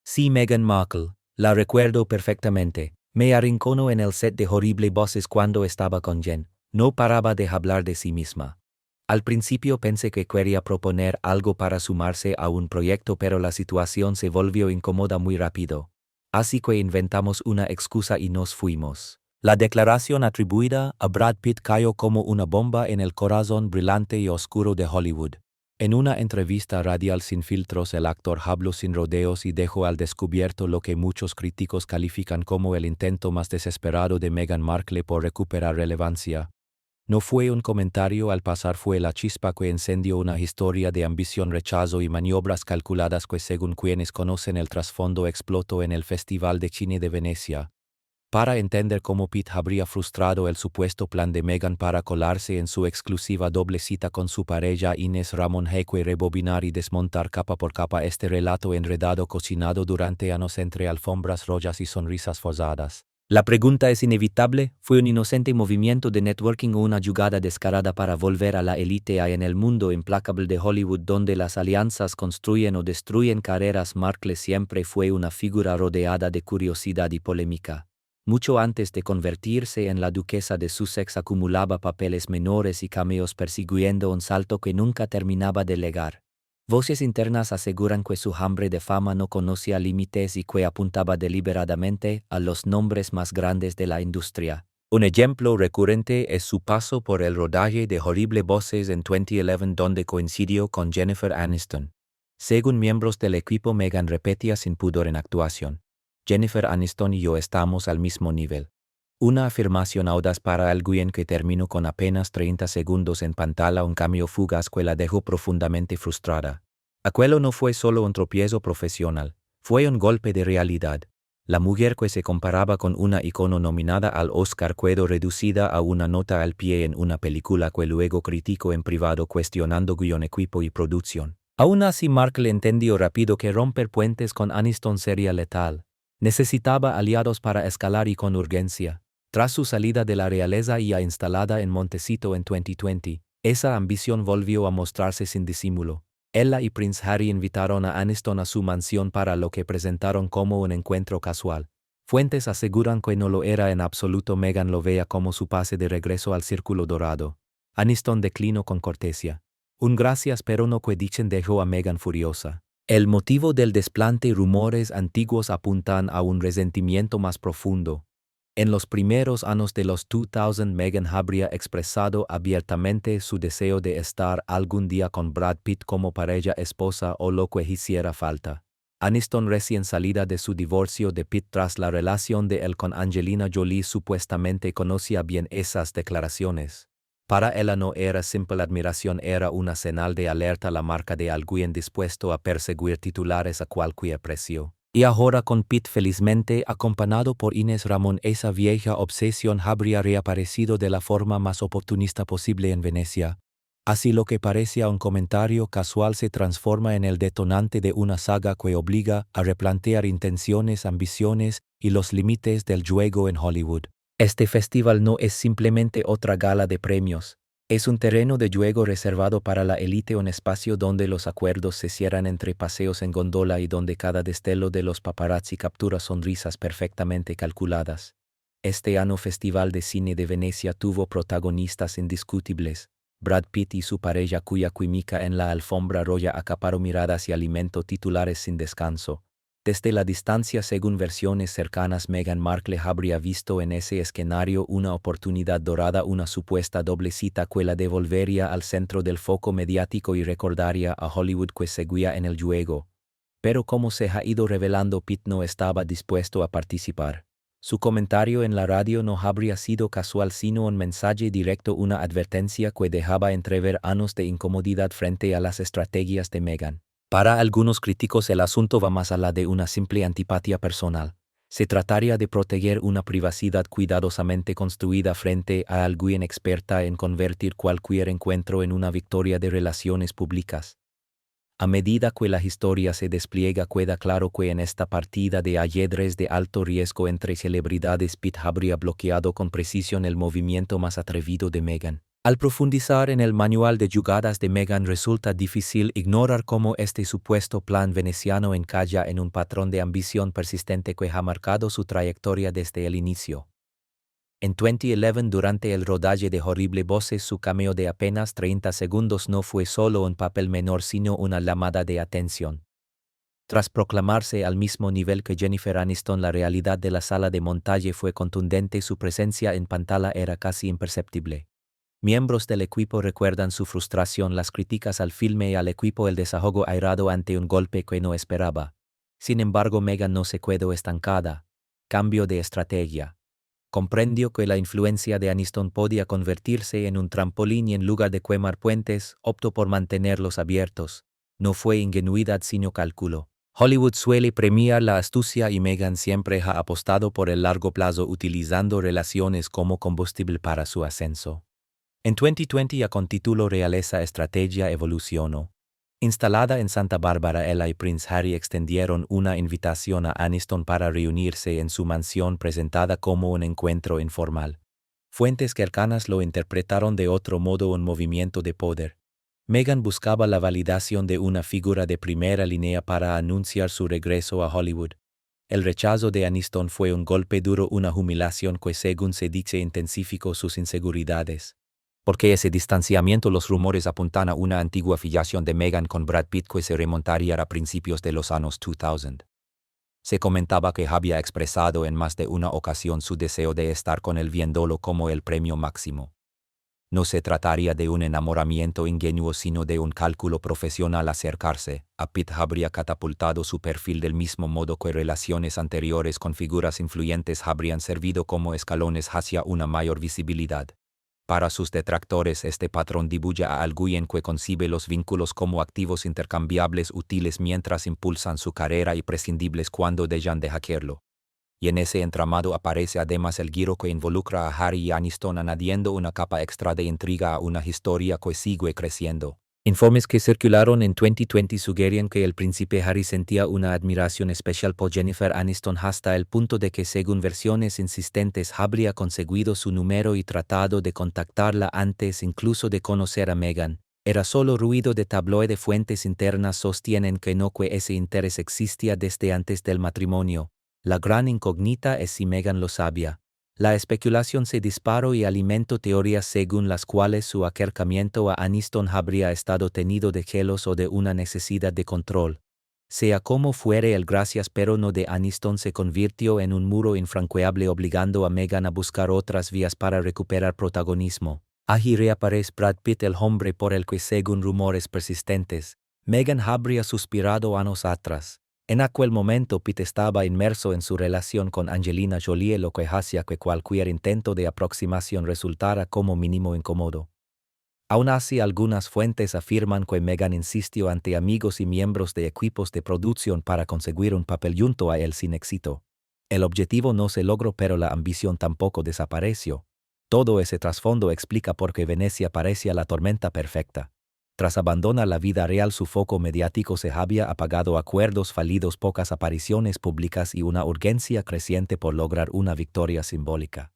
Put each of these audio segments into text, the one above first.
Sí, Meghan Markle, la recuerdo perfectamente. Me arrinconó en el set de Horrible Bosses cuando estaba con Jen. No paraba de hablar de sí misma. Al principio pensé que quería proponer algo para sumarse a un proyecto, pero la situación se volvió incómoda muy rápido. Así que inventamos una excusa y nos fuimos. La declaración atribuida a Brad Pitt cayó como una bomba en el corazón brillante y oscuro de Hollywood. En una entrevista radial sin filtros, el actor habló sin rodeos y dejó al descubierto lo que muchos críticos califican como el intento más desesperado de Meghan Markle por recuperar relevancia. No fue un comentario al pasar, fue la chispa que encendió una historia de ambición, rechazo y maniobras calculadas que, según quienes conocen el trasfondo, explotó en el Festival de Cine de Venecia. Para entender cómo Pitt habría frustrado el supuesto plan de Meghan para colarse en su exclusiva doble cita con su pareja Inés Ramón, hay que rebobinar y desmontar capa por capa este relato enredado cocinado durante años entre alfombras rojas y sonrisas forzadas. La pregunta es inevitable: ¿fue un inocente movimiento de networking o una jugada descarada para volver a la élite en el mundo implacable de Hollywood, donde las alianzas construyen o destruyen carreras? Markle siempre fue una figura rodeada de curiosidad y polémica. Mucho antes de convertirse en la duquesa de Sussex acumulaba papeles menores y cameos persiguiendo un salto que nunca terminaba de llegar. Voces internas aseguran que su hambre de fama no conocía límites y que apuntaba deliberadamente a los nombres más grandes de la industria. Un ejemplo recurrente es su paso por el rodaje de Horrible Bosses en 2011, donde coincidió con Jennifer Aniston. Según miembros del equipo, Meghan repetía sin pudor en actuación: Jennifer Aniston y yo estamos al mismo nivel. Una afirmación audaz para alguien que terminó con apenas 30 segundos en pantalla, un cambio fugaz que la dejó profundamente frustrada. Aquello no fue solo un tropiezo profesional, fue un golpe de realidad. La mujer que se comparaba con una icono nominada al Oscar quedó reducida a una nota al pie en una película que luego criticó en privado, cuestionando guion, equipo y producción. Aún así, Markle entendió rápido que romper puentes con Aniston sería letal. Necesitaba aliados para escalar, y con urgencia. Tras su salida de la realeza y ya instalada en Montecito en 2020, esa ambición volvió a mostrarse sin disimulo. Ella y Prince Harry invitaron a Aniston a su mansión para lo que presentaron como un encuentro casual. Fuentes aseguran que no lo era en absoluto. Meghan lo veía como su pase de regreso al círculo dorado. Aniston declinó con cortesía. Un gracias, pero no, que dichen dejó a Meghan furiosa. El motivo del desplante: rumores antiguos apuntan a un resentimiento más profundo. En los primeros años de los 2000, Meghan habría expresado abiertamente su deseo de estar algún día con Brad Pitt como pareja, esposa o lo que hiciera falta. Aniston, recién salida de su divorcio de Pitt tras la relación de él con Angelina Jolie, supuestamente conocía bien esas declaraciones. Para ella no era simple admiración, era una señal de alerta, la marca de alguien dispuesto a perseguir titulares a cualquier precio. Y ahora, con Pitt felizmente acompañado por Inés Ramón, esa vieja obsesión habría reaparecido de la forma más oportunista posible en Venecia. Así, lo que parecía un comentario casual se transforma en el detonante de una saga que obliga a replantear intenciones, ambiciones y los límites del juego en Hollywood. Este festival no es simplemente otra gala de premios. Es un terreno de juego reservado para la élite, un espacio donde los acuerdos se cierran entre paseos en gondola y donde cada destello de los paparazzi captura sonrisas perfectamente calculadas. Este año Festival de Cine de Venecia tuvo protagonistas indiscutibles: Brad Pitt y su pareja, cuya química en la alfombra roja acaparó miradas y alimentó titulares sin descanso. Desde la distancia, según versiones cercanas, Meghan Markle habría visto en ese escenario una oportunidad dorada, una supuesta doble cita que la devolvería al centro del foco mediático y recordaría a Hollywood que seguía en el juego. Pero, como se ha ido revelando, Pitt no estaba dispuesto a participar. Su comentario en la radio no habría sido casual, sino un mensaje directo, una advertencia que dejaba entrever años de incomodidad frente a las estrategias de Meghan. Para algunos críticos, el asunto va más allá de una simple antipatía personal. Se trataría de proteger una privacidad cuidadosamente construida frente a alguien experta en convertir cualquier encuentro en una victoria de relaciones públicas. A medida que la historia se despliega, queda claro que en esta partida de ajedrez de alto riesgo entre celebridades, Pitt habría bloqueado con precisión el movimiento más atrevido de Meghan. Al profundizar en el manual de jugadas de Meghan resulta difícil ignorar cómo este supuesto plan veneciano encalla en un patrón de ambición persistente que ha marcado su trayectoria desde el inicio. En 2011, durante el rodaje de Horrible Bosses, su cameo de apenas 30 segundos no fue solo un papel menor sino una llamada de atención. Tras proclamarse al mismo nivel que Jennifer Aniston, la realidad de la sala de montaje fue contundente, su presencia en pantalla era casi imperceptible. Miembros del equipo recuerdan su frustración, las críticas al filme y al equipo, el desahogo airado ante un golpe que no esperaba. Sin embargo, Meghan no se quedó estancada. Cambio de estrategia. Comprendió que la influencia de Aniston podía convertirse en un trampolín y en lugar de quemar puentes, optó por mantenerlos abiertos. No fue ingenuidad sino cálculo. Hollywood suele premiar la astucia y Meghan siempre ha apostado por el largo plazo utilizando relaciones como combustible para su ascenso. En 2020, ya con título real, esa estrategia evolucionó. Instalada en Santa Bárbara, ella y Prince Harry extendieron una invitación a Aniston para reunirse en su mansión, presentada como un encuentro informal. Fuentes cercanas lo interpretaron de otro modo, un movimiento de poder. Meghan buscaba la validación de una figura de primera línea para anunciar su regreso a Hollywood. El rechazo de Aniston fue un golpe duro, una humillación que, según se dice, intensificó sus inseguridades. Porque ese distanciamiento, los rumores apuntan a una antigua filiación de Meghan con Brad Pitt que se remontaría a principios de los años 2000. Se comentaba que había expresado en más de una ocasión su deseo de estar con él, viéndolo como el premio máximo. No se trataría de un enamoramiento ingenuo sino de un cálculo profesional. Acercarse a Pitt habría catapultado su perfil del mismo modo que relaciones anteriores con figuras influyentes habrían servido como escalones hacia una mayor visibilidad. Para sus detractores, este patrón dibuja a alguien que concibe los vínculos como activos intercambiables útiles mientras impulsan su carrera y prescindibles cuando dejan de hackearlo. Y en ese entramado aparece además el giro que involucra a Harry y Aniston, añadiendo una capa extra de intriga a una historia que sigue creciendo. Informes que circularon en 2020 sugerían que el príncipe Harry sentía una admiración especial por Jennifer Aniston hasta el punto de que, según versiones insistentes, habría conseguido su número y tratado de contactarla antes incluso de conocer a Meghan. Era solo ruido de tabloide. Fuentes internas sostienen que no, que ese interés existía desde antes del matrimonio. La gran incógnita es si Meghan lo sabía. La especulación se disparó y alimentó teorías según las cuales su acercamiento a Aniston habría estado tenido de celos o de una necesidad de control. Sea como fuere, el gracias pero no de Aniston se convirtió en un muro infranqueable, obligando a Meghan a buscar otras vías para recuperar protagonismo. Allí reaparece Brad Pitt, el hombre por el que, según rumores persistentes, Meghan habría suspirado años atrás. En aquel momento Pitt estaba inmerso en su relación con Angelina Jolie, lo que hacía que cualquier intento de aproximación resultara como mínimo incómodo. Aún así, algunas fuentes afirman que Meghan insistió ante amigos y miembros de equipos de producción para conseguir un papel junto a él sin éxito. El objetivo no se logró, pero la ambición tampoco desapareció. Todo ese trasfondo explica por qué Venecia parecía la tormenta perfecta. Tras abandonar la vida real, su foco mediático se había apagado, acuerdos fallidos, pocas apariciones públicas y una urgencia creciente por lograr una victoria simbólica.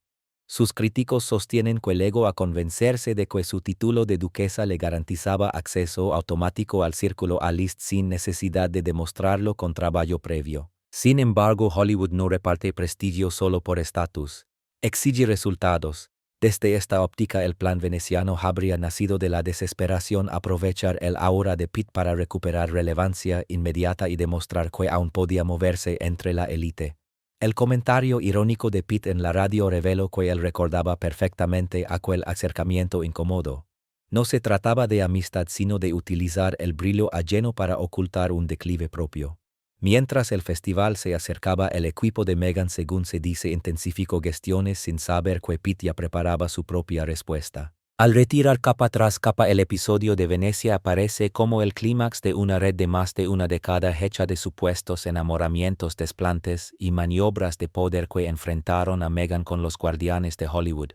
Sus críticos sostienen que llegó a convencerse de que su título de duquesa le garantizaba acceso automático al círculo A-list sin necesidad de demostrarlo con trabajo previo. Sin embargo, Hollywood no reparte prestigio solo por estatus. Exige resultados. Desde esta óptica, el plan veneciano habría nacido de la desesperación, aprovechar el aura de Pitt para recuperar relevancia inmediata y demostrar que aún podía moverse entre la élite. El comentario irónico de Pitt en la radio reveló que él recordaba perfectamente aquel acercamiento incómodo. No se trataba de amistad sino de utilizar el brillo ajeno para ocultar un declive propio. Mientras el festival se acercaba, el equipo de Meghan, según se dice, intensificó gestiones sin saber que Pitt ya preparaba su propia respuesta. Al retirar capa tras capa, el episodio de Venecia aparece como el clímax de una red de más de una década hecha de supuestos enamoramientos, desplantes y maniobras de poder que enfrentaron a Meghan con los guardianes de Hollywood.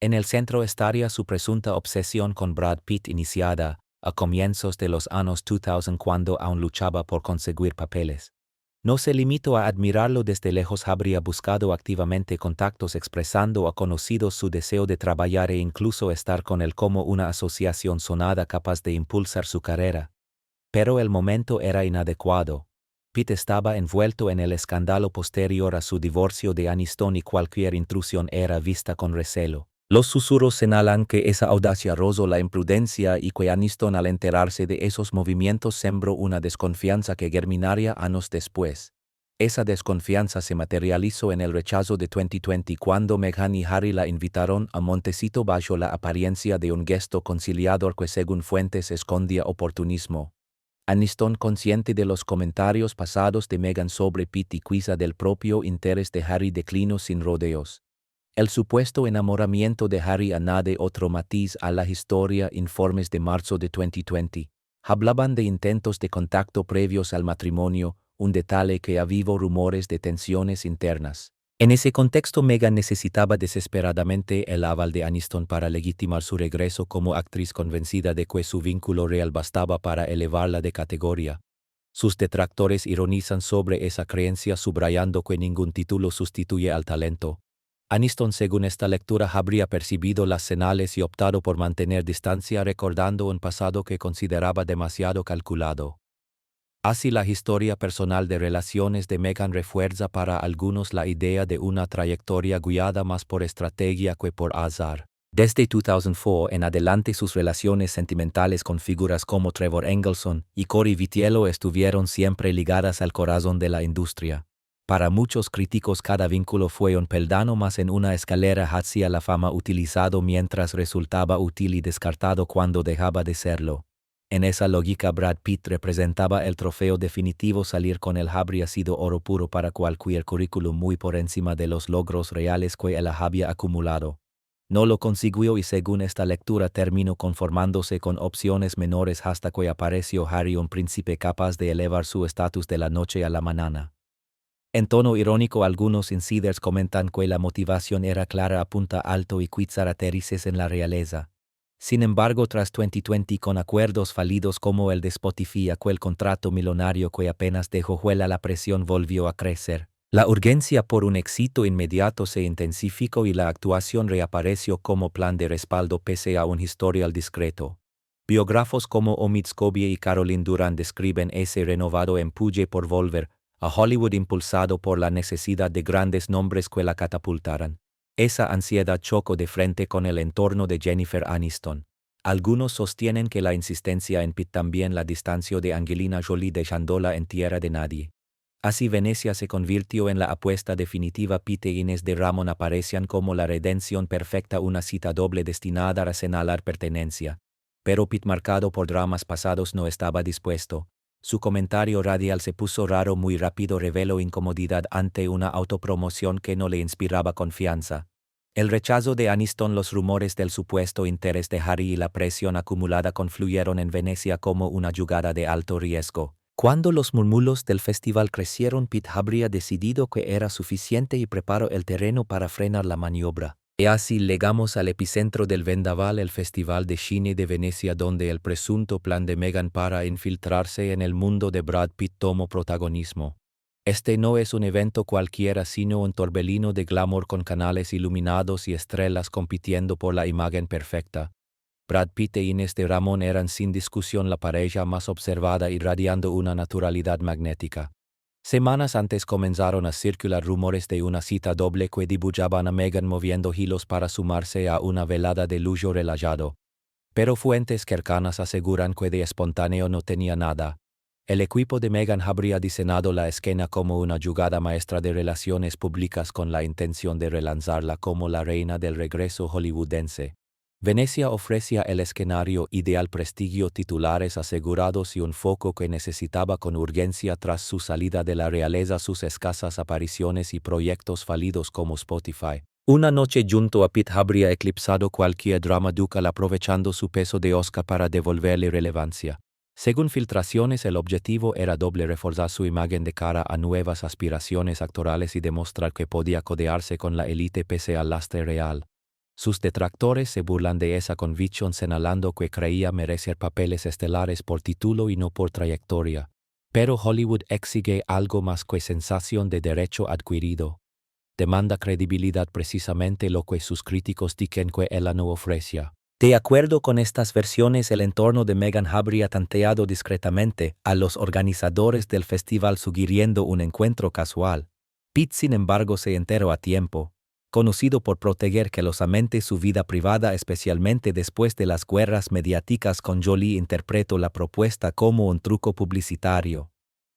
En el centro estaría su presunta obsesión con Brad Pitt, iniciada a comienzos de los años 2000 cuando aún luchaba por conseguir papeles. No se limitó a admirarlo desde lejos, habría buscado activamente contactos expresando a conocidos su deseo de trabajar e incluso estar con él como una asociación sonada capaz de impulsar su carrera. Pero el momento era inadecuado. Pete estaba envuelto en el escándalo posterior a su divorcio de Aniston y cualquier intrusión era vista con recelo. Los susurros señalan que esa audacia rozó la imprudencia y que Aniston, al enterarse de esos movimientos, sembró una desconfianza que germinaría años después. Esa desconfianza se materializó en el rechazo de 2020 cuando Meghan y Harry la invitaron a Montecito bajo la apariencia de un gesto conciliador que, según fuentes, escondía oportunismo. Aniston, consciente de los comentarios pasados de Meghan sobre Pete y quizá del propio interés de Harry, declinó sin rodeos. El supuesto enamoramiento de Harry añade otro matiz a la historia. Informes de marzo de 2020 hablaban de intentos de contacto previos al matrimonio, un detalle que avivó rumores de tensiones internas. En ese contexto, Meghan necesitaba desesperadamente el aval de Aniston para legitimar su regreso como actriz, convencida de que su vínculo real bastaba para elevarla de categoría. Sus detractores ironizan sobre esa creencia, subrayando que ningún título sustituye al talento. Aniston, según esta lectura, habría percibido las señales y optado por mantener distancia, recordando un pasado que consideraba demasiado calculado. Así, la historia personal de relaciones de Meghan refuerza para algunos la idea de una trayectoria guiada más por estrategia que por azar. Desde 2004 en adelante, sus relaciones sentimentales con figuras como Trevor Engelson y Cory Vitiello estuvieron siempre ligadas al corazón de la industria. Para muchos críticos, cada vínculo fue un peldaño más en una escalera hacia la fama, utilizado mientras resultaba útil y descartado cuando dejaba de serlo. En esa lógica, Brad Pitt representaba el trofeo definitivo. Salir con él habría sido oro puro para cualquier currículum, muy por encima de los logros reales que él había acumulado. No lo consiguió y, según esta lectura, terminó conformándose con opciones menores hasta que apareció Harry, un príncipe capaz de elevar su estatus de la noche a la mañana. En tono irónico, algunos insiders comentan que la motivación era clara: apunta alto y quizá aterrices en la realeza. Sin embargo, tras 2020, con acuerdos fallidos como el de Spotify, el contrato millonario que apenas dejó huella, la presión volvió a crecer. La urgencia por un éxito inmediato se intensificó y la actuación reapareció como plan de respaldo pese a un historial discreto. Biógrafos como Omid Scobie y Caroline Durant describen ese renovado empuje por volver a Hollywood, impulsado por la necesidad de grandes nombres que la catapultaran. Esa ansiedad chocó de frente con el entorno de Jennifer Aniston. Algunos sostienen que la insistencia en Pitt también la distanció de Angelina Jolie, dejándola en tierra de nadie. Así, Venecia se convirtió en la apuesta definitiva. Pitt e Inés de Ramón aparecían como la redención perfecta, una cita doble destinada a señalar pertenencia. Pero Pitt, marcado por dramas pasados, no estaba dispuesto. Su comentario radial se puso raro muy rápido, reveló incomodidad ante una autopromoción que no le inspiraba confianza. El rechazo de Aniston, los rumores del supuesto interés de Harry y la presión acumulada confluyeron en Venecia como una jugada de alto riesgo. Cuando los murmullos del festival crecieron, Pitt habría decidido que era suficiente y preparó el terreno para frenar la maniobra. Y así llegamos al epicentro del vendaval, el Festival de Cine de Venecia, donde el presunto plan de Meghan para infiltrarse en el mundo de Brad Pitt tomó protagonismo. Este no es un evento cualquiera, sino un torbellino de glamour con canales iluminados y estrellas compitiendo por la imagen perfecta. Brad Pitt e Inés de Ramón eran sin discusión la pareja más observada, irradiando una naturalidad magnética. Semanas antes comenzaron a circular rumores de una cita doble que dibujaban a Meghan moviendo hilos para sumarse a una velada de lujo relajado. Pero fuentes cercanas aseguran que de espontáneo no tenía nada. El equipo de Meghan habría diseñado la escena como una jugada maestra de relaciones públicas con la intención de relanzarla como la reina del regreso hollywoodense. Venecia ofrecía el escenario ideal: prestigio, titulares asegurados y un foco que necesitaba con urgencia tras su salida de la realeza, sus escasas apariciones y proyectos fallidos como Spotify. Una noche junto a Pitt habría eclipsado cualquier drama ducal, aprovechando su peso de Oscar para devolverle relevancia. Según filtraciones, el objetivo era doble: reforzar su imagen de cara a nuevas aspiraciones actorales y demostrar que podía codearse con la élite pese al lastre real. Sus detractores se burlan de esa convicción, señalando que creía merecer papeles estelares por título y no por trayectoria. Pero Hollywood exige algo más que sensación de derecho adquirido. Demanda credibilidad, precisamente lo que sus críticos dicen que ella no ofrece. De acuerdo con estas versiones, el entorno de Meghan habría tanteado discretamente a los organizadores del festival sugiriendo un encuentro casual. Pete, sin embargo, se enteró a tiempo. Conocido por proteger celosamente su vida privada, especialmente después de las guerras mediáticas con Jolie, interpretó la propuesta como un truco publicitario.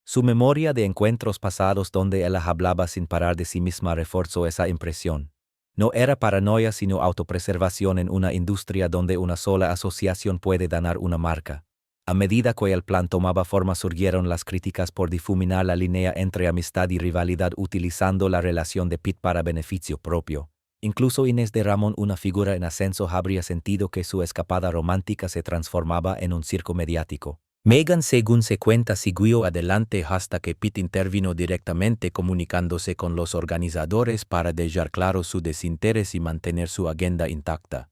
Su memoria de encuentros pasados donde ella hablaba sin parar de sí misma reforzó esa impresión. No era paranoia sino autopreservación en una industria donde una sola asociación puede dañar una marca. A medida que el plan tomaba forma surgieron las críticas por difuminar la línea entre amistad y rivalidad utilizando la relación de Pete para beneficio propio. Incluso Inés de Ramón, una figura en ascenso, habría sentido que su escapada romántica se transformaba en un circo mediático. Meghan, según se cuenta, siguió adelante hasta que Pete intervino directamente comunicándose con los organizadores para dejar claro su desinterés y mantener su agenda intacta.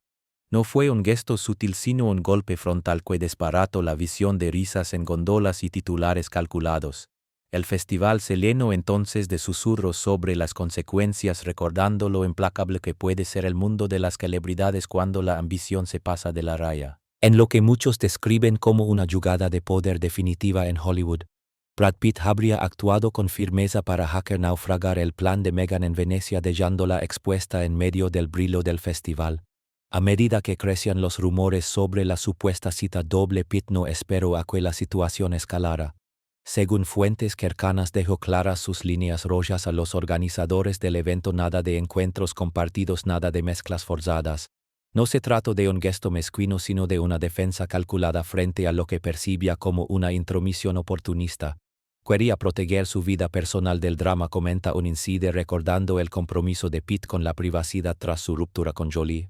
No fue un gesto sutil sino un golpe frontal que desbarató la visión de risas en góndolas y titulares calculados. El festival se llenó entonces de susurros sobre las consecuencias, recordando lo implacable que puede ser el mundo de las celebridades cuando la ambición se pasa de la raya. En lo que muchos describen como una jugada de poder definitiva en Hollywood, Brad Pitt habría actuado con firmeza para hacer naufragar el plan de Meghan en Venecia, dejándola expuesta en medio del brillo del festival. A medida que crecían los rumores sobre la supuesta cita doble, Pitt no esperó a que la situación escalara. Según fuentes cercanas, dejó claras sus líneas rojas a los organizadores del evento: nada de encuentros compartidos, nada de mezclas forzadas. No se trató de un gesto mezquino sino de una defensa calculada frente a lo que percibía como una intromisión oportunista. Quería proteger su vida personal del drama, comenta un insider recordando el compromiso de Pitt con la privacidad tras su ruptura con Jolie.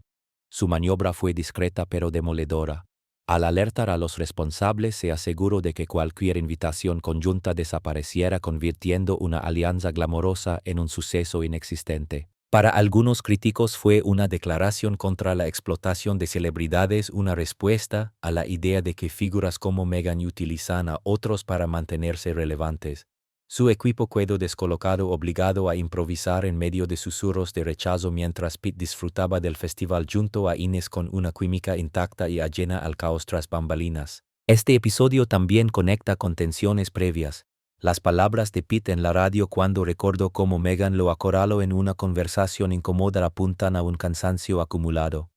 Su maniobra fue discreta pero demoledora. Al alertar a los responsables, se aseguró de que cualquier invitación conjunta desapareciera, convirtiendo una alianza glamorosa en un suceso inexistente. Para algunos críticos fue una declaración contra la explotación de celebridades, una respuesta a la idea de que figuras como Meghan utilizan a otros para mantenerse relevantes. Su equipo quedó descolocado, obligado a improvisar en medio de susurros de rechazo mientras Pete disfrutaba del festival junto a Inés con una química intacta y ajena al caos tras bambalinas. Este episodio también conecta con tensiones previas. Las palabras de Pete en la radio cuando recordó cómo Meghan lo acorraló en una conversación incómoda apuntan a un cansancio acumulado.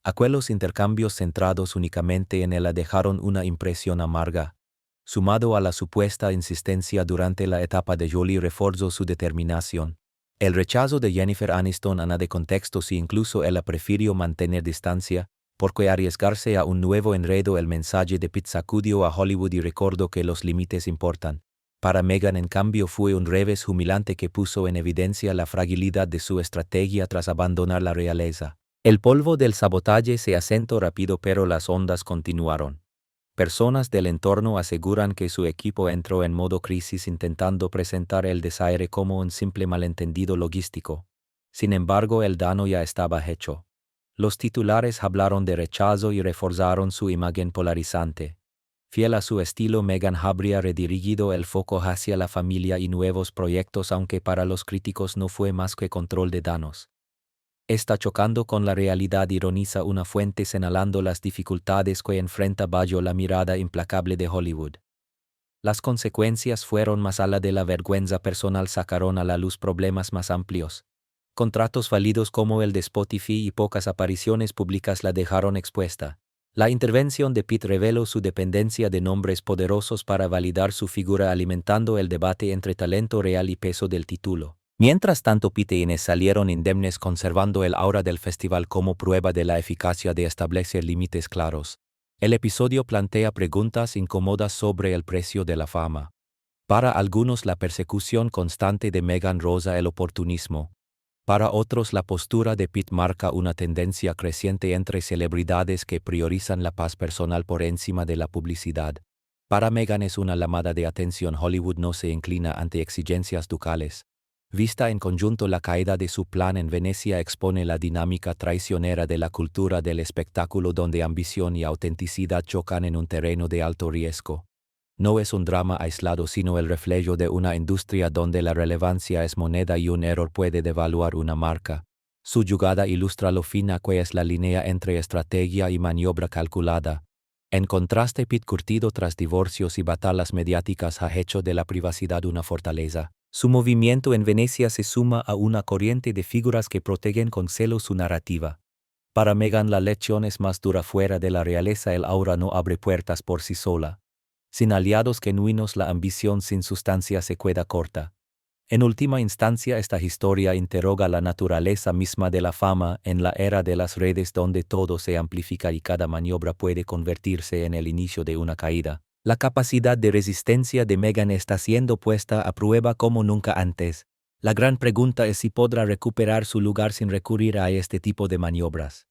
Aquellos intercambios centrados únicamente en ella dejaron una impresión amarga. Sumado a la supuesta insistencia durante la etapa de Jolie, reforzó su determinación. El rechazo de Jennifer Aniston añade contexto si incluso ella prefirió mantener distancia, porque arriesgarse a un nuevo enredo. El mensaje de Pete sacudió a Hollywood y recordó que los límites importan. Para Meghan, en cambio, fue un revés humillante que puso en evidencia la fragilidad de su estrategia tras abandonar la realeza. El polvo del sabotaje se asentó rápido, pero las ondas continuaron. Personas del entorno aseguran que su equipo entró en modo crisis intentando presentar el desaire como un simple malentendido logístico. Sin embargo, el daño ya estaba hecho. Los titulares hablaron de rechazo y reforzaron su imagen polarizante. Fiel a su estilo, Meghan habría redirigido el foco hacia la familia y nuevos proyectos, aunque para los críticos no fue más que control de daños. Está chocando con la realidad, ironiza una fuente señalando las dificultades que enfrenta bajo la mirada implacable de Hollywood. Las consecuencias fueron más allá de la vergüenza personal, sacaron a la luz problemas más amplios. Contratos fallidos como el de Spotify y pocas apariciones públicas la dejaron expuesta. La intervención de Pete reveló su dependencia de nombres poderosos para validar su figura, alimentando el debate entre talento real y peso del título. Mientras tanto, Pete e Inés salieron indemnes, conservando el aura del festival como prueba de la eficacia de establecer límites claros. El episodio plantea preguntas incómodas sobre el precio de la fama. Para algunos, la persecución constante de Meghan roza el oportunismo. Para otros, la postura de Pete marca una tendencia creciente entre celebridades que priorizan la paz personal por encima de la publicidad. Para Meghan es una llamada de atención: Hollywood no se inclina ante exigencias ducales. Vista en conjunto, la caída de su plan en Venecia expone la dinámica traicionera de la cultura del espectáculo, donde ambición y autenticidad chocan en un terreno de alto riesgo. no es un drama aislado sino el reflejo de una industria donde la relevancia es moneda y un error puede devaluar una marca. Su jugada ilustra lo fina que es la línea entre estrategia y maniobra calculada. En contraste, Pete curtido tras divorcios y batallas mediáticas ha hecho de la privacidad una fortaleza. Su movimiento en Venecia se suma a una corriente de figuras que protegen con celo su narrativa. Para Meghan la lección es más dura: fuera de la realeza el aura no abre puertas por sí sola. Sin aliados genuinos la ambición sin sustancia se queda corta. En última instancia, esta historia interroga la naturaleza misma de la fama en la era de las redes, donde todo se amplifica y cada maniobra puede convertirse en el inicio de una caída. La capacidad de resistencia de Meghan está siendo puesta a prueba como nunca antes. La gran pregunta es si podrá recuperar su lugar sin recurrir a este tipo de maniobras.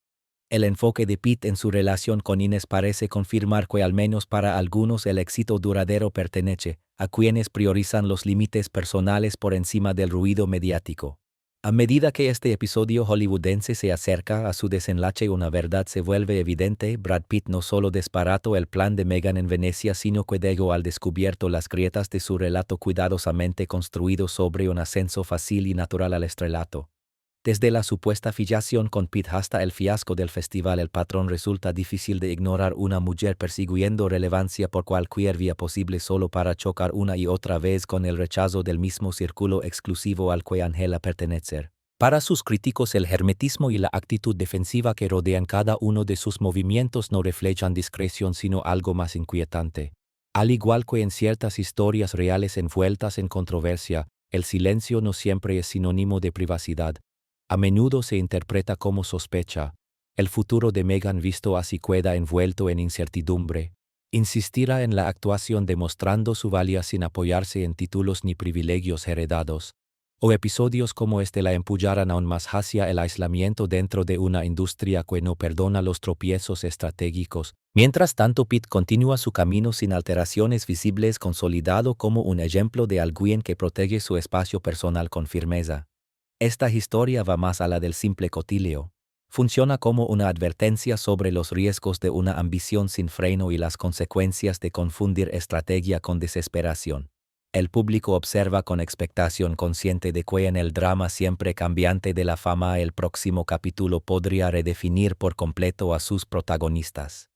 El enfoque de Pete en su relación con Inés parece confirmar que al menos para algunos el éxito duradero pertenece a quienes priorizan los límites personales por encima del ruido mediático. A medida que este episodio hollywoodense se acerca a su desenlace, una verdad se vuelve evidente: Brad Pitt no solo desbarató el plan de Meghan en Venecia, sino que dejó al descubierto las grietas de su relato cuidadosamente construido sobre un ascenso fácil y natural al estrelato. Desde la supuesta fijación con Pete hasta el fiasco del festival, el patrón resulta difícil de ignorar: una mujer persiguiendo relevancia por cualquier vía posible solo para chocar una y otra vez con el rechazo del mismo círculo exclusivo al que anhela pertenecer. Para sus críticos, el hermetismo y la actitud defensiva que rodean cada uno de sus movimientos no reflejan discreción sino algo más inquietante. Al igual que en ciertas historias reales envueltas en controversia, el silencio no siempre es sinónimo de privacidad. A menudo se interpreta como sospecha. El futuro de Meghan visto así queda envuelto en incertidumbre. Insistirá en la actuación demostrando su valía sin apoyarse en títulos ni privilegios heredados. O episodios como este la empujarán aún más hacia el aislamiento dentro de una industria que no perdona los tropiezos estratégicos. Mientras tanto, Pete continúa su camino sin alteraciones visibles, consolidado como un ejemplo de alguien que protege su espacio personal con firmeza. Esta historia va más allá del simple cotilleo. Funciona como una advertencia sobre los riesgos de una ambición sin freno y las consecuencias de confundir estrategia con desesperación. El público observa con expectación, consciente de que en el drama siempre cambiante de la fama el próximo capítulo podría redefinir por completo a sus protagonistas.